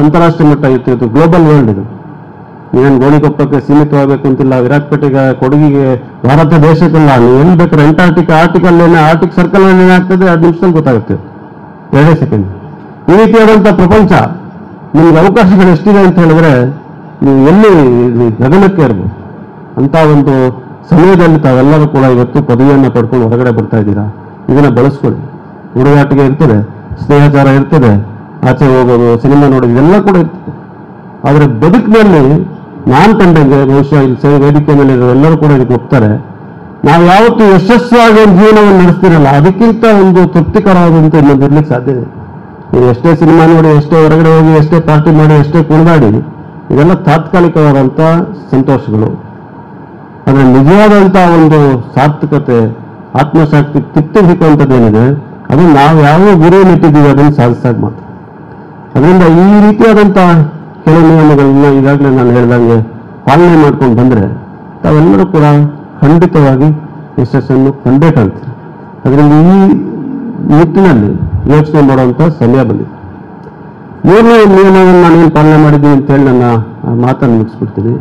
ಅಂತಾರಾಷ್ಟ್ರೀಯ ಮಟ್ಟ ಇತ್ತು, ಗ್ಲೋಬಲ್ ವರ್ಲ್ಡ್ ಇದು. ನೀವೇನು ಗೋಣಿಕೊಪ್ಪಕ್ಕೆ ಸೀಮಿತವಾಗಬೇಕು ಅಂತಿಲ್ಲ, ವಿರಾಟ್ಪೇಟೆಗೆ, ಕೊಡಗಿಗೆ, ಭಾರತ ದೇಶಕ್ಕೆಲ್ಲ. ನೀವು ಎಲ್ಲಿ ಬೇಕಾದ್ರೆ ಆರ್ಟಿಕ್ ಸರ್ಕಲ್ ಏನಾಗ್ತದೆ 2 ನಿಮಿಷದಲ್ಲಿ ಗೊತ್ತಾಗುತ್ತೆ, 2 ಸೆಕೆಂಡ್. ಈ ರೀತಿಯಾದಂಥ ಪ್ರಪಂಚ ನಿಮ್ಗೆ ಅವಕಾಶಗಳು ಎಷ್ಟಿದೆ ಅಂತ ಹೇಳಿದ್ರೆ ನೀವು ಎಲ್ಲಿ ಗಗನಕ್ಕೆ ಇರ್ಬೋದು. ಅಂತ ಒಂದು ಸಮಯದಲ್ಲಿ ತಾವೆಲ್ಲರೂ ಕೂಡ ಇವತ್ತು ಪದವಿಯನ್ನು ಪಡ್ಕೊಂಡು ಹೊರಗಡೆ ಬರ್ತಾ ಇದ್ದೀರಾ. ಇದನ್ನ ಬಳಸ್ಕೊಳ್ಳಿ. ಹುಡುಗಾಟಿಗೆ ಇರ್ತದೆ, ಸ್ನೇಹಚಾರ ಇರ್ತದೆ, ಆಚೆ ಹೋಗೋದು, ಸಿನಿಮಾ ನೋಡೋದು, ಇದೆಲ್ಲ ಕೂಡ ಇರ್ತದೆ. ಆದರೆ ಬದುಕಿನಲ್ಲಿ ನಾನು ಕಂಡಂಗೆ ಬಹುಶಃ ಇಲ್ಲಿ ವೇದಿಕೆ ಮೇಲೆ ಎಲ್ಲರೂ ಕೂಡ ಇದಕ್ಕೆ ಒಪ್ತಾರೆ. ನಾವು ಯಾವತ್ತೂ ಯಶಸ್ವಿಯಾಗಿ ಒಂದು ಜೀವನವನ್ನು ನಡೆಸ್ತಿರಲ್ಲ, ಅದಕ್ಕಿಂತ ಒಂದು ತೃಪ್ತಿಕರವಾದಂತ ಇನ್ನೊಂದು ಇರ್ಲಿಕ್ಕೆ ಸಾಧ್ಯ ಇದೆ. ನೀವು ಎಷ್ಟೇ ಸಿನಿಮಾ ನೋಡಿ, ಎಷ್ಟೇ ಹೊರಗಡೆ ಹೋಗಿ, ಎಷ್ಟೇ ಪಾರ್ಟಿ ಮಾಡಿ, ಎಷ್ಟೇ ಕುಣಿದಾಡಿ, ಇದೆಲ್ಲ ತಾತ್ಕಾಲಿಕವಾದಂಥ ಸಂತೋಷಗಳು. ಆದರೆ ನಿಜವಾದಂಥ ಒಂದು ಸಾರ್ಥಕತೆ, ಆತ್ಮಶಕ್ತಿ, ತೃಪ್ತಿ ಸಿಕ್ಕುವಂಥದ್ದೇನಿದೆ, ಅದು ನಾವು ಯಾವ ಗುರಿಯನ್ನು ಇಟ್ಟಿದ್ದೀವಿ ಅದನ್ನು ಸಾಧಿಸಾಗ ಮಾತ್ರ. ಅದರಿಂದ ಈ ರೀತಿಯಾದಂಥ ಕೆಲವು ನಿಯಮಗಳನ್ನ ಈಗಾಗಲೇ ನಾನು ಹೇಳಿದಂಗೆ ಪಾಲನೆ ಮಾಡ್ಕೊಂಡು ಬಂದರೆ ತಾವೆಲ್ಲರೂ ಕೂಡ ಖಂಡಿತವಾಗಿ ಯಶಸ್ಸನ್ನು ಕಂಡೇ ಕಾಣ್ತೀವಿ. ಅದರಿಂದ ಈ ನಿಟ್ಟಿನಲ್ಲಿ ಯೋಚನೆ ಮಾಡುವಂಥ ಸಮಯ ಬಂದಿದೆ. 3ನೇ ನಿಯಮವನ್ನು ನಾನೇನು ಪಾಲನೆ ಮಾಡಿದ್ದೀನಿ ಅಂತೇಳಿ ನನ್ನ ಮಾತನ್ನು ಮುಗಿಸ್ಬಿಡ್ತೀನಿ.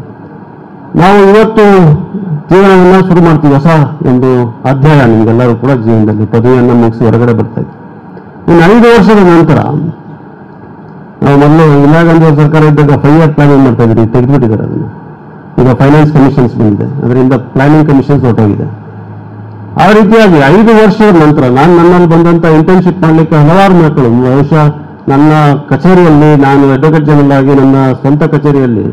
ನಾವು ಇವತ್ತು ಜೀವನವನ್ನು ಶುರು ಮಾಡ್ತೀವಿ, ಹೊಸ ಒಂದು ಅಧ್ಯಾಯ ನಿಮಗೆಲ್ಲರೂ ಕೂಡ ಜೀವನದಲ್ಲಿ. ಪದವಿಯನ್ನು ಮುಗಿಸಿ ಹೊರಗಡೆ ಬರ್ತಾ ಇದ್ದೀವಿ. ಇನ್ನು 5 ವರ್ಷದ ನಂತರ ನಾವು ಮೊದಲು ಇಂದಿರಾ ಗಾಂಧಿ ಸರ್ಕಾರ ಇದ್ದಾಗ 5 ಇಯರ್ ಪ್ಲಾನಿಂಗ್ ಮಾಡ್ತಾ ಇದ್ರಿ, ತೆಗೆದುಬಿಟ್ಟಿದ್ದಾರೆ ಅದನ್ನು. ಈಗ ಫೈನಾನ್ಸ್ ಕಮಿಷನ್ಸ್ ಬಂದಿದೆ, ಅದರಿಂದ ಪ್ಲಾನಿಂಗ್ ಕಮಿಷನ್ಸ್ ಹೊರಟೋಗಿದೆ. ಆ ರೀತಿಯಾಗಿ 5 ವರ್ಷದ ನಂತರ ನನ್ನಲ್ಲಿ ಬಂದಂಥ ಇಂಟರ್ನ್ಶಿಪ್ ಮಾಡಲಿಕ್ಕೆ ಹಲವಾರು ಮಕ್ಕಳು, ಬಹುಶಃ ನನ್ನ ಕಚೇರಿಯಲ್ಲಿ, ನಾನು ಅಡ್ವೊಕೇಟ್ ಜನರಲ್ ಆಗಿ ನನ್ನ ಸ್ವಂತ ಕಚೇರಿಯಲ್ಲಿ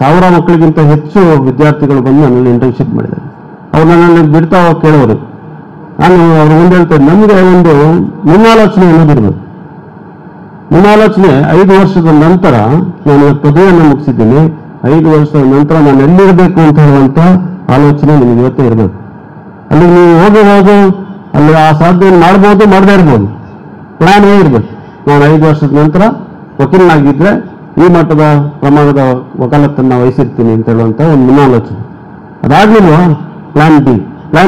1000 ಮಕ್ಕಳಿಗಿಂತ ಹೆಚ್ಚು ವಿದ್ಯಾರ್ಥಿಗಳು ಬಂದು ನನ್ನಲ್ಲಿ ಇಂಟರ್ನ್ಶಿಪ್ ಮಾಡಿದ್ದಾರೆ. ಅವ್ರು ನನ್ನಲ್ಲಿ ಬಿಡ್ತಾ ಕೇಳೋರು. ನಾನು ಅವ್ರ ಮುಂದೆ ಹೇಳ್ತೇನೆ, ನಮಗೆ ಒಂದು ಮುನ್ನಾಲೋಚನೆ ಅನ್ನೋದಿರ್ಬೇಕು. ಮುನ್ನಾಲೋಚನೆ 5 ವರ್ಷದ ನಂತರ ನಾನು ಪದವಿಯನ್ನು ಮುಗಿಸಿದ್ದೀನಿ, 5 ವರ್ಷದ ನಂತರ ನಾನು ಎಲ್ಲಿರಬೇಕು ಅಂತ ಹೇಳುವಂಥ ಆಲೋಚನೆ ನಿಮಗೆ ಇವತ್ತೇ ಇರಬೇಕು. ಅಲ್ಲಿ ನೀವು ಹೋಗಿ ಅಲ್ಲಿ ಆ ಸಾಧನೆ ಮಾಡ್ಬೋದು, ಮಾಡದೇ ಇರ್ಬೋದು, ಪ್ಲಾನ್ ಇರಬೇಕು. ನಾನು 5 ವರ್ಷದ ನಂತರ ವಕೀಲನಾಗಿದ್ದರೆ ಈ ಮಟ್ಟದ ಪ್ರಮಾಣದ ವಕಾಲತ್ತನ್ನು ವಹಿಸಿರ್ತೀನಿ ಅಂತ ಹೇಳುವಂಥ ಒಂದು ಮುನ್ನಾಲೋಚನೆ. ಅದಾಗಲಿಲ್ವಾ ಪ್ಲಾನ್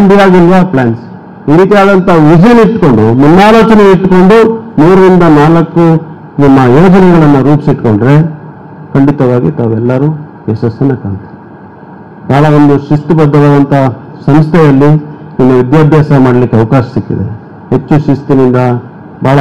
ಬಿ ಆಗಿಲ್ವಾ ಪ್ಲಾನ್ಸ್. ಈ ರೀತಿಯಾದಂಥ ವಿಷನ್ ಇಟ್ಕೊಂಡು, ಮುನ್ನಾಲೋಚನೆ ಇಟ್ಕೊಂಡು 3 ರಿಂದ 4 ನಿಮ್ಮ ಯೋಜನೆಗಳನ್ನು ರೂಪಿಸಿಟ್ಕೊಂಡ್ರೆ ಖಂಡಿತವಾಗಿ ತಾವೆಲ್ಲರೂ ಯಶಸ್ಸನ್ನು ಕಾಣ್ತೀವಿ. ಬಹಳ ಒಂದು ಶಿಸ್ತುಬದ್ಧವಾದಂಥ ಸಂಸ್ಥೆಯಲ್ಲಿ ನಿಮ್ಮ ವಿದ್ಯಾಭ್ಯಾಸ ಮಾಡಲಿಕ್ಕೆ ಅವಕಾಶ ಸಿಕ್ಕಿದೆ. ಹೆಚ್ಚು ಶಿಸ್ತಿನಿಂದ, ಬಹಳ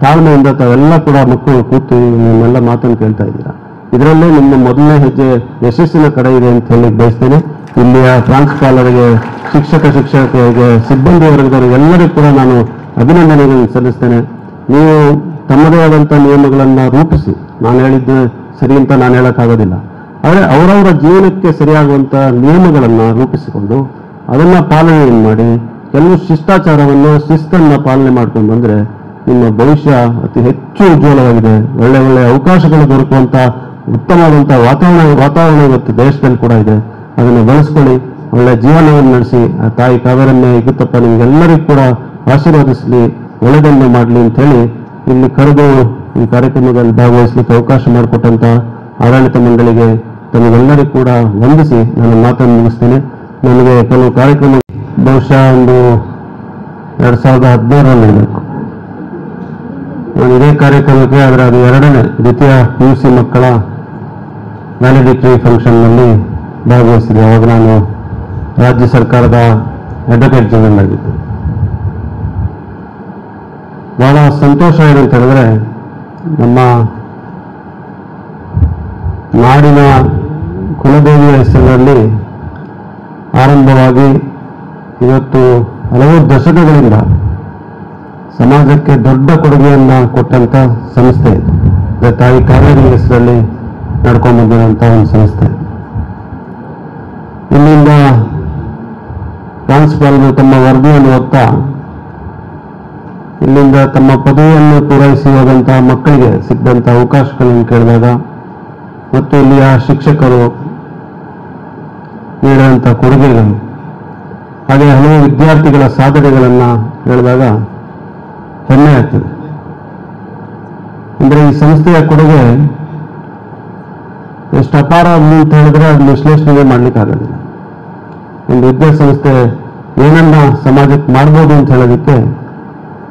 ತಾಳ್ಮೆಯಿಂದ ತಾವೆಲ್ಲ ಕೂಡ ಮಕ್ಕಳು ಕೂತು ನಿಮ್ಮೆಲ್ಲ ಮಾತನ್ನು ಕೇಳ್ತಾ ಇದ್ದೀರಾ. ಇದರಲ್ಲೇ ನಿಮ್ಮ ಮೊದಲನೇ ಹೆಜ್ಜೆ ಯಶಸ್ಸಿನ ಕಡೆ ಇದೆ ಅಂತ ಹೇಳಿ ಬಯಸ್ತೇನೆ. ಇಲ್ಲಿಯ ಪ್ರಾಂಶುಪಾಲರಿಗೆ, ಶಿಕ್ಷಕರಿಗೆ, ಸಿಬ್ಬಂದಿ ವರ್ಗದವರಿಗೆ ಎಲ್ಲರಿಗೂ ಕೂಡ ನಾನು ಅಭಿನಂದನೆಗಳನ್ನು ಸಲ್ಲಿಸ್ತೇನೆ. ನೀವು ತಮ್ಮದೇ ಆದಂಥ ನಿಯಮಗಳನ್ನು ರೂಪಿಸಿ, ನಾನು ಹೇಳಿದ್ದು ಸರಿ ಅಂತ ನಾನು ಹೇಳೋಕ್ಕಾಗೋದಿಲ್ಲ, ಆದರೆ ಅವರವರ ಜೀವನಕ್ಕೆ ಸರಿಯಾಗುವಂಥ ನಿಯಮಗಳನ್ನು ರೂಪಿಸಿಕೊಂಡು ಅದನ್ನು ಪಾಲನೆ ಮಾಡಿ, ಕೆಲವು ಶಿಷ್ಟಾಚಾರವನ್ನು, ಶಿಸ್ತನ್ನು ಪಾಲನೆ ಮಾಡ್ಕೊಂಡು ಬಂದರೆ ನಿಮ್ಮ ಭವಿಷ್ಯ ಅತಿ ಹೆಚ್ಚು ಉಜ್ವಲವಾಗಿದೆ. ಒಳ್ಳೆ ಅವಕಾಶಗಳು ದೊರಕುವಂಥ ಉತ್ತಮವಾದಂಥ ವಾತಾವರಣ ಇವತ್ತು ದೇಶದಲ್ಲಿ ಕೂಡ ಇದೆ. ಅದನ್ನು ಬಳಸ್ಕೊಳ್ಳಿ, ಒಳ್ಳೆ ಜೀವನವನ್ನು ನಡೆಸಿ. ಆ ತಾಯಿ ಕಾವೇರನ್ನೇ ಇಗುತ್ತಪ್ಪ ನಿಮಗೆಲ್ಲರಿಗೂ ಕೂಡ ಆಶೀರ್ವಾದಿಸಲಿ, ಒಳ್ಳೆದನ್ನು ಮಾಡಲಿ ಅಂತ ಹೇಳಿ ಇಲ್ಲಿ ಕರೆದು ಈ ಕಾರ್ಯಕ್ರಮದಲ್ಲಿ ಭಾಗವಹಿಸಲಿಕ್ಕೆ ಅವಕಾಶ ಮಾಡಿಕೊಟ್ಟಂತ ಆಡಳಿತ ಮಂಡಳಿಗೆ ತಮಗೆಲ್ಲರಿಗೂ ಕೂಡ ವಂದಿಸಿ ನನ್ನ ಮಾತನ್ನು ಮುಗಿಸ್ತೇನೆ. ನನಗೆ ಕೆಲವು ಕಾರ್ಯಕ್ರಮ ಬಹುಶಃ ಒಂದು 2017ರಲ್ಲಿ ಇರಬೇಕು. ನಾನು ಇದೇ ಕಾರ್ಯಕ್ರಮಕ್ಕೆ, ಆದರೆ ಅದು 2ನೇ ದ್ವಿತೀಯ PUC ಮಕ್ಕಳ ವ್ಯಾಲಿಡಿಟಿ ಫಂಕ್ಷನ್ನಲ್ಲಿ ಭಾಗವಹಿಸಿದೆ. ಅವಾಗ ನಾನು ರಾಜ್ಯ ಸರ್ಕಾರದ ಅಡ್ವೊಕೇಟ್ ಜನರಲ್ ಆಗಿದ್ದೆ. ಬಹಳ ಸಂತೋಷ ಏನಂತ ಹೇಳಿದ್ರೆ, ನಮ್ಮ ನಾಡಿನ ಕುಲದೇವಿಯ ಹೆಸರಿನಲ್ಲಿ ಆರಂಭವಾಗಿ ಇವತ್ತು ಹಲವು ದಶಕಗಳಿಂದ ಸಮಾಜಕ್ಕೆ ದೊಡ್ಡ ಕೊಡುಗೆಯನ್ನು ಕೊಟ್ಟಂತ ಸಂಸ್ಥೆ, ತಾಯಿ ಕಾವೇರಿ ಹೆಸರಲ್ಲಿ ನಡ್ಕೊಂಡು ಬಂದಿರುವಂಥ ಒಂದು ಸಂಸ್ಥೆ. ಇಲ್ಲಿಂದ ಪ್ರಾಂಶುಪಾಲರು ತಮ್ಮ ವರದಿಯನ್ನು ಓದ್ತಾ ಇಲ್ಲಿಂದ ತಮ್ಮ ಪದವಿಯನ್ನು ಪೂರೈಸಿ ಹೋದಂತಹ ಮಕ್ಕಳಿಗೆ ಸಿಕ್ಕಂಥ ಅವಕಾಶಗಳನ್ನು ಕೇಳಿದಾಗ ಮತ್ತು ಇಲ್ಲಿಯ ಶಿಕ್ಷಕರು ನೀಡುವಂಥ ಕೊಡುಗೆಗಳು, ಹಾಗೆ ಹಲವು ವಿದ್ಯಾರ್ಥಿಗಳ ಸಾಧನೆಗಳನ್ನು ಹೇಳಿದಾಗ ಹೆಮ್ಮೆ ಆಗ್ತದೆ. ಅಂದರೆ ಈ ಸಂಸ್ಥೆಯ ಕೊಡುಗೆ ಎಷ್ಟು ಅಪಾರ ಅಂತ ಹೇಳಿದ್ರೆ ಅದನ್ನು ವಿಶ್ಲೇಷಣೆ ಮಾಡಲಿಕ್ಕಾಗೋದಿಲ್ಲ. ಒಂದು ವಿದ್ಯಾಸಂಸ್ಥೆ ಏನನ್ನ ಸಮಾಜಕ್ಕೆ ಮಾಡ್ಬೋದು ಅಂತ ಹೇಳೋದಕ್ಕೆ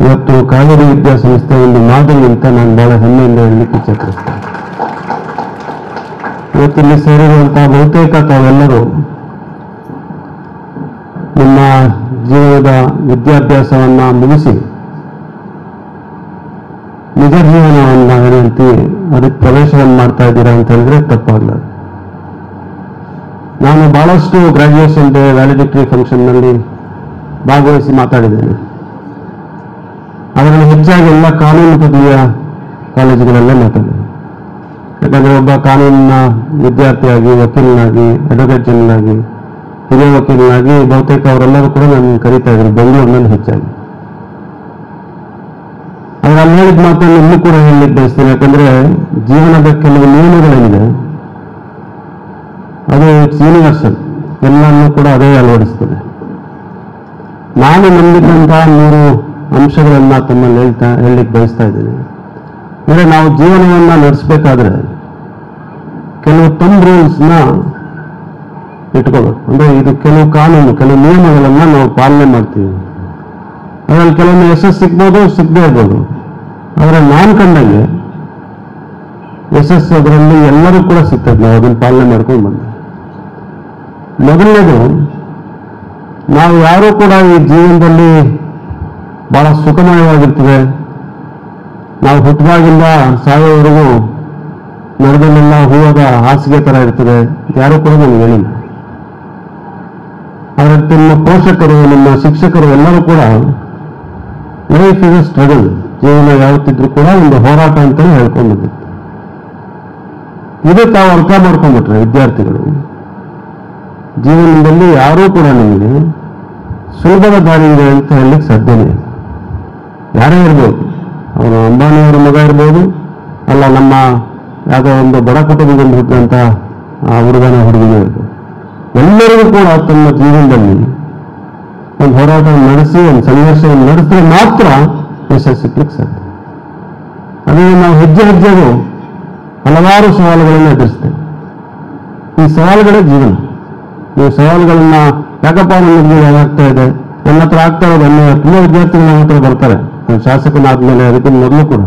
ಇವತ್ತು ಕಾವೇರಿ ವಿದ್ಯಾಸಂಸ್ಥೆ ಒಂದು ಮಾದರಿ ಅಂತ ನಾನು ಬಹಳ ಹೆಮ್ಮೆಯಿಂದ ಹೇಳಲಿಕ್ಕೆ ಇಚ್ಛೆಪಡ್ತೇನೆ. ಇವತ್ತಿಲ್ಲಿ ಸೇರಿರುವಂತಹ ಬಹುತೇಕ ತಾವೆಲ್ಲರೂ ನಿಮ್ಮ ಜೀವನದ ವಿದ್ಯಾಭ್ಯಾಸವನ್ನ ಮುಗಿಸಿ ನಿಜ ಜೀವನವನ್ನ ಏನಂತೀವಿ ಅದಕ್ಕೆ ಪ್ರವೇಶವನ್ನು ಮಾಡ್ತಾ ಇದ್ದೀರಾ ಅಂತ ಹೇಳಿದ್ರೆ ತಪ್ಪಾಗಲಾರದು. ನಾನು ಬಹಳಷ್ಟು ಗ್ರಾಜ್ಯುಯೇಷನ್ ಡೇ ವ್ಯಾಲಿಡಿಕ್ಟರಿ ಫಂಕ್ಷನ್ನಲ್ಲಿ ಭಾಗವಹಿಸಿ ಮಾತಾಡಿದ್ದೇನೆ. ಅದರಲ್ಲಿ ಹೆಚ್ಚಾಗಿ ಎಲ್ಲ ಕಾನೂನು ಪದವಿಯ ಕಾಲೇಜುಗಳಲ್ಲೇ ಮಾತಾಡಿದೆ. ಯಾಕಂದರೆ ಒಬ್ಬ ಕಾನೂನಿನ ವಿದ್ಯಾರ್ಥಿಯಾಗಿ, ವಕೀಲನಾಗಿ, ಅಡ್ವೊಕೇಟ್ ಜನರಲ್ ಹಿರಿಯ ವಕೀಲನಾಗಿ ಬಹುತೇಕ ಅವರೆಲ್ಲರೂ ಕೂಡ ನನ್ನ ಕರೀತಾ ಇದ್ರು, ಬೆಂಗಳೂರಿನಲ್ಲಿ ಹೆಚ್ಚಾಗಿ. ಆದರೆ ಅಲ್ಲಿ ಹೇಳಿದ ಮಾತನ್ನು ಇನ್ನೂ ಕೂಡ ಹೇಳಲಿಕ್ಕೆ ಬಯಸ್ತೇನೆ. ಯಾಕಂದ್ರೆ ಜೀವನದ ಕೆಲವು ನಿಯಮಗಳೇನಿದೆ ಅದು ಯೂನಿವರ್ಸಲ್, ಎಲ್ಲರನ್ನೂ ಕೂಡ ಅದೇ ಅಳವಡಿಸ್ತದೆ. ನಾನು ನಂಬಿದಂತಹ 3 ಅಂಶಗಳನ್ನ ತಮ್ಮಲ್ಲಿ ಹೇಳಲಿಕ್ಕೆ ಬಯಸ್ತಾ ಇದ್ದೇನೆ. ಅಂದರೆ ನಾವು ಜೀವನವನ್ನ ನಡೆಸಬೇಕಾದ್ರೆ ಕೆಲವು ರೂಲ್ಸ್ನ ಇಟ್ಕೋಬೇಕು. ಅಂದ್ರೆ ಇದು ಕೆಲವು ಕಾನೂನು, ಕೆಲವು ನಿಯಮಗಳನ್ನ ನಾವು ಪಾಲನೆ ಮಾಡ್ತೀವಿ. ಅದರಲ್ಲಿ ಕೆಲವೊಮ್ಮೆ ಯಶಸ್ಸು ಸಿಗ್ಬೋದು, ಸಿಗದೇ ಇರ್ಬೋದು. ಆದರೆ ನಾನು ಕಂಡಂಗೆ ಯಶಸ್ಸು ಅದರಲ್ಲಿ ಎಲ್ಲರೂ ಕೂಡ ಸಿಗ್ತದೆ, ನಾವು ಅದನ್ನು ಪಾಲನೆ ಮಾಡ್ಕೊಂಡು ಬಂದ. ಮೊದಲನೇದು, ನಾವು ಯಾರೂ ಕೂಡ ಈ ಜೀವನದಲ್ಲಿ ಬಹಳ ಸುಖಮಯವಾಗಿರ್ತದೆ, ನಾವು ಹುಟ್ಟಿದಾಗಿಂದ ಸಾಯೋವರೆಗೂ ನಡೆದಲ್ಲೆಲ್ಲ ಹೂವಾದ ಹಾಸಿಗೆ ತರ ಇರ್ತದೆ, ಯಾರೂ ಕೂಡ ನಮ್ಗೆ ಹೇಳಿಲ್ಲ. ಆದರೆ ನಿಮ್ಮ ಪೋಷಕರು, ನಿಮ್ಮ ಶಿಕ್ಷಕರು ಎಲ್ಲರೂ ಕೂಡ ಲೈಫ್ ಇಸ್ ಎ ಸ್ಟ್ರಗಲ್, ಜೀವನ ಯಾವತ್ತಿದ್ರು ಕೂಡ ಒಂದು ಹೋರಾಟ ಅಂತಲೇ ಹೇಳ್ಕೊಂಡು ಬಂದಿತ್ತು. ಇದೇ ತಾವು ಅರ್ಥ ಮಾಡ್ಕೊಂಡ್ಬಿಟ್ರೆ ವಿದ್ಯಾರ್ಥಿಗಳು, ಜೀವನದಲ್ಲಿ ಯಾರೂ ಕೂಡ ನಿಮಗೆ ಸುಲಭದ ದಾರಿ ಇದೆ ಅಂತ ಹೇಳಲಿಕ್ಕೆ ಸಾಧ್ಯನೇ ಇಲ್ಲ. ಯಾರೇ ಇರ್ಬೋದು, ಅವನು ಅಂಬಾನಿಯವರ ಮಗ ಇರ್ಬೋದು, ಅಲ್ಲ ನಮ್ಮ ಯಾವುದೋ ಒಂದು ಬಡ ಕುಟುಂಬದಲ್ಲಿ ಹುಟ್ಟಿದಂಥ ಹುಡುಗನ ಹುಡುಗಿಗೆ ಇರ್ಬೋದು. ಎಲ್ಲರಿಗೂ ಕೂಡ ತಮ್ಮ ಜೀವನದಲ್ಲಿ ಒಂದು ಹೋರಾಟ ನಡೆಸಿ, ಒಂದು ಸಂಘರ್ಷವನ್ನು ನಡೆಸಿದ್ರೆ ಮಾತ್ರ ಯಶಸ್ಸು ಸಿಗ್ಲಿಕ್ಕೆ ಸಾಧ್ಯ. ಅದೇ ನಾವು ಹೆಜ್ಜೆ ಹೆಜ್ಜೆಗೂ ಹಲವಾರು ಸವಾಲುಗಳನ್ನು ಎದುರಿಸ್ತೇವೆ. ಈ ಸವಾಲುಗಳೇ ಜೀವನ. ನೀವು ಸವಾಲುಗಳನ್ನ ಯಾಕಪ್ಪ ನನಗೆ ಆಗ್ತಾ ಇದೆ, ನನ್ನ ಹತ್ರ ಆಗ್ತಾ ಇರೋದು ಅನ್ಯಾಯ. ತುಂಬ ವಿದ್ಯಾರ್ಥಿಗಳು ನನ್ನ ಹತ್ರ ಬರ್ತಾರೆ, ನಾನು ಶಾಸಕನಾದ್ಮೇಲೆ ಅದಕ್ಕಿಂತ ಮೊದಲು ಕೂಡ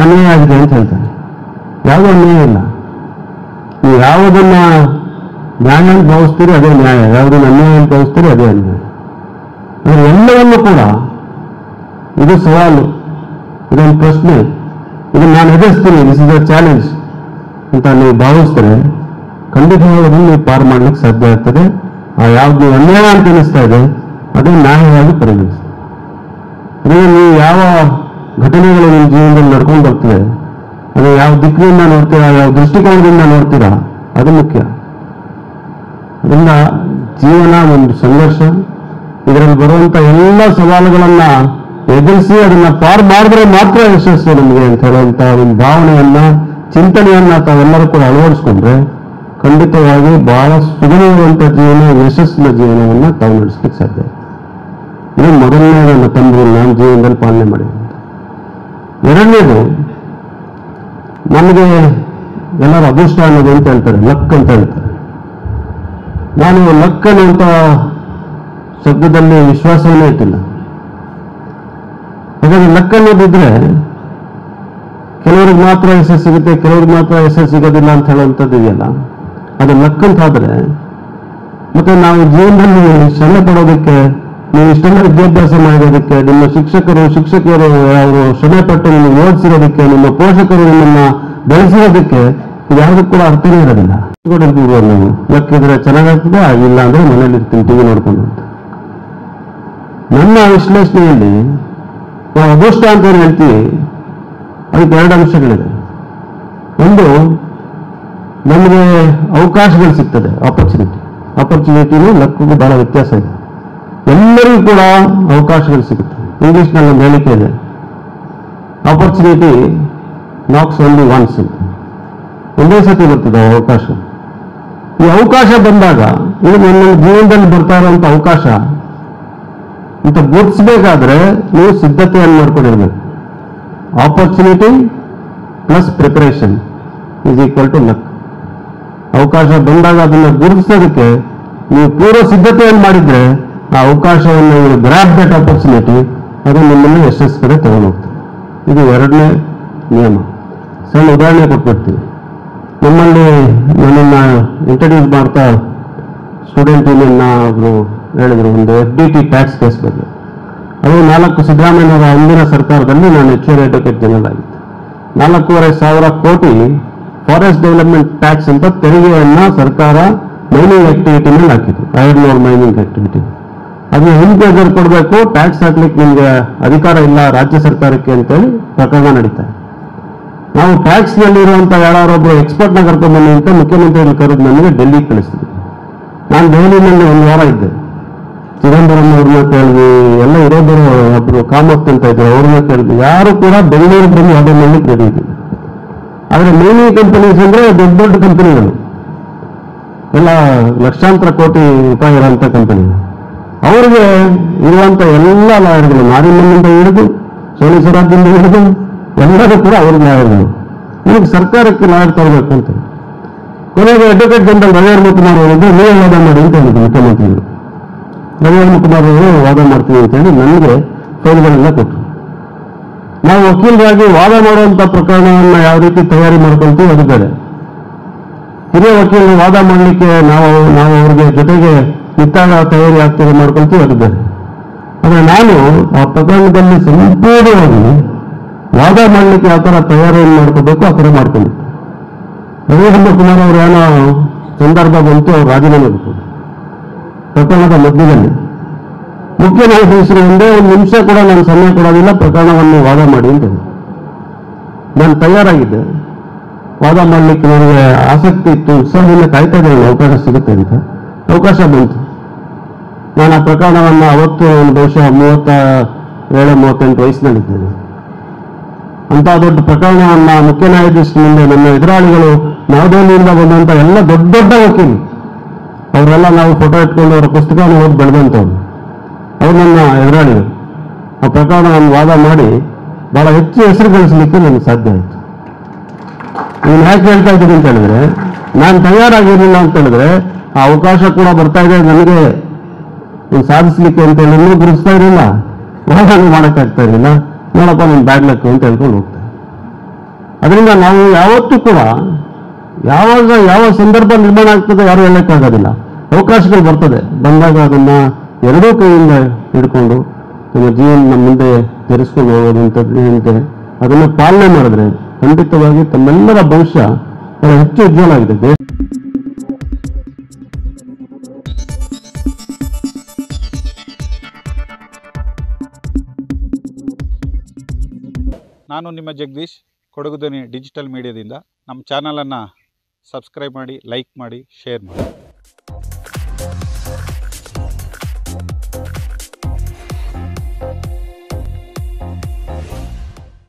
ಅನ್ಯಾಯ ಆಗಿದೆ ಅಂತ ಹೇಳ್ತಾರೆ. ಯಾವುದೂ ಅನ್ಯಾಯ ಇಲ್ಲ. ನೀವು ಯಾವುದನ್ನ ನ್ಯಾಯ ಅಂತ ಭಾವಿಸ್ತೀರಿ ಅದೇ ನ್ಯಾಯ, ಯಾವುದನ್ನ ಅನ್ಯಾಯ ಅಂತ ಭಾವಿಸ್ತೀರಿ ಅದೇ ಅನ್ಯಾಯ. ಅಂದರೆ ಎಲ್ಲವನ್ನೂ ಕೂಡ ಇದು ಸವಾಲು, ಇದೊಂದು ಪ್ರಶ್ನೆ, ಇದನ್ನು ನಾನು ಎದುರಿಸ್ತೀನಿ, ದಿಸ್ ಇಸ್ ಅ ಚಾಲೆಂಜ್ ಅಂತ ನೀವು ಭಾವಿಸ್ತಾರೆ, ಖಂಡಿತವಾಗಿ ನೀವು ಪಾರು ಮಾಡ್ಲಿಕ್ಕೆ ಸಾಧ್ಯ ಆಗ್ತದೆ. ಆ ಯಾವ್ದು ನೀವು ಅನ್ಯಾಯ ಅಂತ ಅನಿಸ್ತಾ ಇದೆ ಅದೇ ನ್ಯಾಯವಾಗಿ ಪರಿಗಣಿಸಿ. ಅದೇ ನೀವು ಯಾವ ಘಟನೆಗಳು ನಿಮ್ಮ ಜೀವನದಲ್ಲಿ ನಡ್ಕೊಂಡು ಬರ್ತದೆ, ಅದು ಯಾವ ದಿಕ್ಕಿನಿಂದ ನೋಡ್ತೀರಾ, ಯಾವ ದೃಷ್ಟಿಕೋನದಿಂದ ನೋಡ್ತೀರಾ, ಅದು ಮುಖ್ಯ. ಅದರಿಂದ ಜೀವನ ಒಂದು ಸಂಘರ್ಷ. ಇದರಲ್ಲಿ ಬರುವಂತ ಎಲ್ಲ ಸವಾಲುಗಳನ್ನ ಎದುರಿಸಿ ಅದನ್ನ ಪಾರು ಮಾಡಿದ್ರೆ ಮಾತ್ರ ಯಶಸ್ಸು ನಮಗೆ ಅಂತ ಹೇಳುವಂತ ಒಂದು ಭಾವನೆಯನ್ನ, ಚಿಂತನೆಯನ್ನ ತಾವೆಲ್ಲರೂ ಕೂಡ ಅಳವಡಿಸ್ಕೊಂಡ್ರೆ ಖಂಡಿತವಾಗಿ ಬಹಳ ಸುಗಮವಾದಂಥ ಜೀವನ, ಯಶಸ್ಸಿನ ಜೀವನವನ್ನ ತಾವು ನಡೆಸಲಿಕ್ಕೆ ಸಾಧ್ಯ. ಇದು ಮೊದಲನೇ ನನ್ನ ತಂದೆ ನಾನು ಜೀವನದಲ್ಲಿ ಪಾಲನೆ ಮಾಡಿದೆ. ಎರಡನೇದು, ನಮಗೆ ಎಲ್ಲರೂ ಅದೃಷ್ಟ ಅನ್ನೋದು ಅಂತ ಹೇಳ್ತಾರೆ, ಲಕ್ ಅಂತ ಹೇಳ್ತಾರೆ. ನಾನು ಲಕ್ ಅನ್ನುವಂಥ ಶಬ್ದದಲ್ಲಿ ವಿಶ್ವಾಸವನ್ನೇ ಇಟ್ಟಿಲ್ಲ. ಹಾಗಾಗಿ ಲಕ್ ಅನ್ನೋದಿದ್ರೆ ಕೆಲವ್ರಿಗೆ ಮಾತ್ರ ಯಶಸ್ಸು ಸಿಗುತ್ತೆ, ಕೆಲವ್ರಿಗೆ ಮಾತ್ರ ಯಶಸ್ಸು ಸಿಗೋದಿಲ್ಲ ಅಂತ ಹೇಳುವಂಥದ್ದು ಇದೆಯಲ್ಲ, ಅದು ಲಕ್ ಅಂತಾದ್ರೆ ಮತ್ತೆ ನಾವು ಜೀವನದಲ್ಲಿ ಶ್ರಮೆ ಪಡೋದಕ್ಕೆ, ನೀವು ಇಷ್ಟೆಲ್ಲ ವಿದ್ಯಾಭ್ಯಾಸ ಮಾಡೋದಕ್ಕೆ, ನಿಮ್ಮ ಶಿಕ್ಷಕಿಯರು ಅವರು ಶ್ರಮೆ ಪಟ್ಟು ನಿಮಗೆ ಓದಿಸಿರೋದಕ್ಕೆ, ನಿಮ್ಮ ಪೋಷಕರು ನಿಮ್ಮನ್ನ ಬೆಳೆಸಿರೋದಕ್ಕೆ ಇದ್ಯಾವುದೂ ಕೂಡ ಅರ್ಥನೇ ಇರೋದಿಲ್ಲ. ನೀವು ಲಕ್ ಇದ್ರೆ ಚೆನ್ನಾಗಾಗ್ತದೆ, ಆಗಿಲ್ಲ ಅಂದ್ರೆ ಮನೇಲಿ ಇರ್ತೀನಿ ಟಿವಿ ನೋಡ್ಕೊಂಡು ಅಂತ. ನನ್ನ ವಿಶ್ಲೇಷಣೆಯಲ್ಲಿ ನಾವು ಅದೃಷ್ಟ ಅಂತ ಏನು ಹೇಳ್ತೀವಿ, ಅದಕ್ಕೆ 2 ಅಂಶಗಳಿದೆ. ಒಂದು, ನಮಗೆ ಅವಕಾಶಗಳು ಸಿಗ್ತದೆ, ಆಪರ್ಚುನಿಟಿನೂ ಲಕ್ಕಿಗೂ ಬಹಳ ವ್ಯತ್ಯಾಸ ಇದೆ. ಎಲ್ಲರಿಗೂ ಕೂಡ ಅವಕಾಶಗಳು ಸಿಗುತ್ತೆ. ಇಂಗ್ಲಿಷ್ನಲ್ಲಿ ಒಂದು ಹೇಳಿಕೆ ಇದೆ, ಆಪರ್ಚುನಿಟಿ ನಾಕ್ಸ್ ಓನ್ಲಿ ಒನ್ಸ್ ಅಂತ. ಒಂದೇ ಸತಿ ಬರ್ತದೆ ಅವಕಾಶ. ಈ ಅವಕಾಶ ಬಂದಾಗ, ಇದು ನನ್ನ ಜೀವನದಲ್ಲಿ ಬರ್ತಾ ಇರುವಂತ ಅವಕಾಶ ಅಂತ ಗುರುತಿಸಬೇಕಾದ್ರೆ ನೀವು ಸಿದ್ಧತೆಯನ್ನು ಮಾಡ್ಕೊಂಡಿರ್ಬೇಕು. Opportunity plus preparation is equal to luck. ಅವಕಾಶ ಬಂದಾಗ ಅದನ್ನು ಗುರುತಿಸೋದಕ್ಕೆ ನೀವು ಪೂರ್ವ ಸಿದ್ಧತೆಯನ್ನು ಮಾಡಿದ್ರೆ ಆ ಅವಕಾಶವನ್ನು ಗ್ರ್ಯಾಬ್ ದಟ್ ಆಪರ್ಚುನಿಟಿ ಅದು ನಿಮ್ಮನ್ನು ಯಶಸ್ಸು ಕಡೆ ತಗೊಂಡು ಹೋಗ್ತದೆ. ಇದು ಎರಡನೇ ನಿಯಮ. ಸಣ್ಣ ಉದಾಹರಣೆ ಕೊಟ್ಬಿಡ್ತೀವಿ. ನಮ್ಮಲ್ಲಿ ನನ್ನನ್ನು ಇಂಟ್ರಡ್ಯೂಸ್ ಮಾಡ್ತಾ ಸ್ಟೂಡೆಂಟ್ ಯೂನಿಯನ್ನ ಅವರು ಹೇಳಿದರು ಒಂದು FDT ಟ್ಯಾಕ್ಸ್ ಕೇಸ್ ಬಗ್ಗೆ. ಅದು 4 ಸಿದ್ದರಾಮಯ್ಯನವರ ಹಿಂದಿನ ಸರ್ಕಾರದಲ್ಲಿ ನಾನು ಹೆಚ್ಚುವರಿ ಅಡ್ವೊಕೇಟ್ ಜನರಲ್ ಆಗಿದ್ದೆ. 4,500 ಕೋಟಿ ಫಾರೆಸ್ಟ್ ಡೆವಲಪ್ಮೆಂಟ್ ಟ್ಯಾಕ್ಸ್ ಅಂತ ತೆರಿಗೆಯನ್ನು ಸರ್ಕಾರ ಮೈನಿಂಗ್ ಆಕ್ಟಿವಿಟಿ ಮೇಲೆ ಹಾಕಿದ್ರು, ಐರನ್ ಓರ್ ಮೈನಿಂಗ್ ಆಕ್ಟಿವಿಟಿ. ಅದು ಹೆಂಗೆ ಎದುರು ಕೊಡಬೇಕು, ಟ್ಯಾಕ್ಸ್ ಹಾಕ್ಲಿಕ್ಕೆ ನಿಮಗೆ ಅಧಿಕಾರ ಇಲ್ಲ ರಾಜ್ಯ ಸರ್ಕಾರಕ್ಕೆ ಅಂತೇಳಿ ಪ್ರಕರಣ ನಡೀತಾರೆ. ನಾವು ಟ್ಯಾಕ್ಸ್ನಲ್ಲಿರುವಂಥ ಯಾರೊಬ್ಬರು ಎಕ್ಸ್ಪರ್ಟ್ನ ಕರ್ಕೊಂಡ್ಬನ್ನಿ ಅಂತ ಮುಖ್ಯಮಂತ್ರಿಗಳು ಕರೆದು ನನಗೆ ಡೆಲ್ಲಿಗೆ ಕಳಿಸ್ತಿದ್ದೆ. ನಾನು ದೆಹಲಿನಲ್ಲಿ 1 ವಾರ ಇದ್ದೆ. ಚಿದಂಬರಂ ಅವ್ರನ್ನ ಕೇಳಿದ್ವಿ, ಎಲ್ಲ ಇರೋದರು ಒಬ್ಬರು ಕಾಮತ್ ಅಂತ ಇದ್ರು, ಅವ್ರನ್ನ ಕೇಳಿದ್ವಿ. ಯಾರು ಕೂಡ ಬೆಂಗಳೂರಿಗೆ ಬಂದು ಯಾವುದೋ ಮಾಡ್ಲಿಕ್ಕೆ ರೆಡಿ ಇದ್ವಿ. ಆದರೆ ಮೈನಿಂಗ್ ಕಂಪನೀಸ್ ಅಂದರೆ ದೊಡ್ಡ ದೊಡ್ಡ ಕಂಪನಿಗಳು, ಎಲ್ಲ ಲಕ್ಷಾಂತರ ಕೋಟಿ ರೂಪಾಯಿ ಇರುವಂಥ ಕಂಪನಿಗಳು. ಅವ್ರಿಗೆ ಇರುವಂಥ ಎಲ್ಲ ಲಾಯರ್ಗಳು, ನಾರಿಮನ್ನಿಂದ ಹಿಡಿದು ಸೋನಿ ಸ್ವರಾಜ್ಯದಿಂದ ಹಿಡಿದು ಎಲ್ಲರೂ ಕೂಡ ಅವ್ರಿಗೆ ಲಾಯರ್ಗಳು. ಈಗ ಸರ್ಕಾರಕ್ಕೆ ಲಾಯರ್ ತರಬೇಕು ಅಂತ ಕೊನೆಗೆ ಅಡ್ವೊಕೇಟ್ ಜನರಲ್ ರವಿವರ್ಮ ಕುಮಾರ್ ಅವರಿಗೆ ನೀವೇ ವಾದ ಮಾಡಿ ಅಂತ ಹೇಳಿದ್ರು ಮುಖ್ಯಮಂತ್ರಿಗಳು. ರವಿವರ್ಮ ಕುಮಾರ್ ಅವರು ವಾದ ಮಾಡ್ತೀವಿ ಅಂತೇಳಿ ನನಗೆ ಫೈಲ್ಗಳೆಲ್ಲ ಕೊಟ್ಟರು. ನಾವು ವಕೀಲರಾಗಿ ವಾದ ಮಾಡುವಂಥ ಪ್ರಕರಣವನ್ನು ಯಾವ ರೀತಿ ತಯಾರಿ ಮಾಡ್ಕೊಳ್ತೀವಿ ಅದು ಬೇರೆ. ಹಿರಿಯ ವಕೀಲರು ವಾದ ಮಾಡಲಿಕ್ಕೆ ನಾವು ಅವ್ರಿಗೆ ಜೊತೆಗೆ ನಿಂತಾಗ ತಯಾರಿ ಆಗ್ತದೆ ಮಾಡ್ಕೊಳ್ತೀವಿ ಅದು ಬೇರೆ. ಆದರೆ ನಾನು ಆ ಪ್ರಕರಣದಲ್ಲಿ ಸಂಪೂರ್ಣವಾಗಿ ವಾದ ಮಾಡಲಿಕ್ಕೆ ಯಾವ ಥರ ತಯಾರಿಯನ್ನು ಮಾಡ್ಕೋಬೇಕು ಆ ಥರ ಮಾಡ್ಕೊಂಡಿದ್ದೆ. ರವಿವರ್ಮ ಕುಮಾರ್ ಅವರು ಏನೋ ಸಂದರ್ಭ ಬಂತು, ಅವ್ರು ರಾಜೀನಾಮೆ ಕೊಟ್ಟರು ಪ್ರಕರಣದ ಮಧ್ಯದಲ್ಲಿ. ಮುಖ್ಯ ನ್ಯಾಯಾಧೀಶರು ಒಂದೇ 1 ನಿಮಿಷ ಕೂಡ ನಾನು ಸಮಯ ಕೊಡೋದಿಲ್ಲ, ಪ್ರಕರಣವನ್ನು ವಾದ ಮಾಡಿ ಅಂತ. ನಾನು ತಯಾರಾಗಿದ್ದೆ, ವಾದ ಮಾಡಲಿಕ್ಕೆ ನನಗೆ ಆಸಕ್ತಿ ಇತ್ತು, ಉತ್ಸಾಹದಿಂದ ಕಾಯ್ತಾ ಇದ್ದೆ ಅವಕಾಶ ಸಿಗುತ್ತೆ ಅಂತ. ಅವಕಾಶ ಬಂತು. ನಾನು ಆ ಪ್ರಕರಣವನ್ನು ಅವತ್ತು ಬಹುಶಃ 37-38 ವಯಸ್ಸಿನಲ್ಲಿದ್ದೇನೆ. ಅಂಥ ದೊಡ್ಡ ಪ್ರಕರಣವನ್ನು ಮುಖ್ಯ ನ್ಯಾಯಾಧೀಶರ ಮುಂದೆ ನನ್ನ ಎದುರಾಳಿಗಳು ನವದೆಹಲಿಯಿಂದ ಬಂದಂಥ ಎಲ್ಲ ದೊಡ್ಡ ದೊಡ್ಡ ವಕೀಲಿ ಅವರೆಲ್ಲ ನಾವು ಫೋಟೋ ಇಟ್ಕೊಂಡು ಅವರ ಪುಸ್ತಕವನ್ನು ಓದಿ ಬೆಳೆದಂಥವ್ರು, ಅವ್ರು ನನ್ನ ಎದುರಾಳಿಗಳು. ಆ ಪ್ರಕರಣವನ್ನು ವಾದ ಮಾಡಿ ಬಹಳ ಹೆಚ್ಚು ಹೆಸರು ಗಳಿಸಲಿಕ್ಕೆ ನನಗೆ ಸಾಧ್ಯ ಆಯಿತು. ನಾನು ಯಾಕೆ ಹೇಳ್ತಾ ಇದ್ದೀನಿ ಅಂತ ಹೇಳಿದ್ರೆ, ನಾನು ತಯಾರಾಗಿರಲಿಲ್ಲ ಅಂತ ಹೇಳಿದ್ರೆ ಆ ಅವಕಾಶ ಕೂಡ ಬರ್ತಾ ಇದೆ ನನಗೆ ಸಾಧಿಸಲಿಕ್ಕೆ ಅಂತ ಹೇಳಿ ಇನ್ನೂ ಗುರುಸ್ತಾ ಇರಲಿಲ್ಲ, ವಾದನೆ ಮಾಡೋಕ್ಕಾಗ್ತಾ ಇರಲಿಲ್ಲ. ನೋಡಪ್ಪ ನನ್ನ ಬ್ಯಾಡ್ ಲಕ್ ಅಂತ ಹೇಳ್ಕೊಂಡು ಹೋಗ್ತಾರೆ. ಅದರಿಂದ ನಾವು ಯಾವತ್ತೂ ಕೂಡ ಯಾವಾಗ ಯಾವ ಸಂದರ್ಭ ನಿರ್ಮಾಣ ಆಗ್ತದೆ ಯಾರು ಹೇಳಕ್ಕಾಗೋದಿಲ್ಲ. ಅವಕಾಶಗಳು ಬರ್ತದೆ, ಬಂದಾಗ ಅದನ್ನ ಎರಡೂ ಕೈಯಿಂದ ಹಿಡ್ಕೊಂಡು ನಮ್ಮ ಜೀವನ ಮುಂದೆ ತೆರೆಸ್ಕೊಂಡು ಹೋಗೋದಂತೆ ಅದನ್ನು ಪಾಲನೆ ಮಾಡಿದ್ರೆ ಖಂಡಿತವಾಗಿ ತಮ್ಮೆಲ್ಲರ ಭವಿಷ್ಯ ಬಹಳ ಹೆಚ್ಚು ಉಜ್ವಲ ಆಗಿದೆ. ನಾನು ನಿಮ್ಮ ಜಗದೀಶ್, ಕೊಡಗು ಧ್ವನಿ ಡಿಜಿಟಲ್ ಮೀಡಿಯಾದಿಂದ. ನಮ್ಮ ಚಾನಲನ್ನು ಸಬ್ಸ್ಕ್ರೈಬ್ ಮಾಡಿ, ಲೈಕ್ ಮಾಡಿ, ಶೇರ್ ಮಾಡಿ.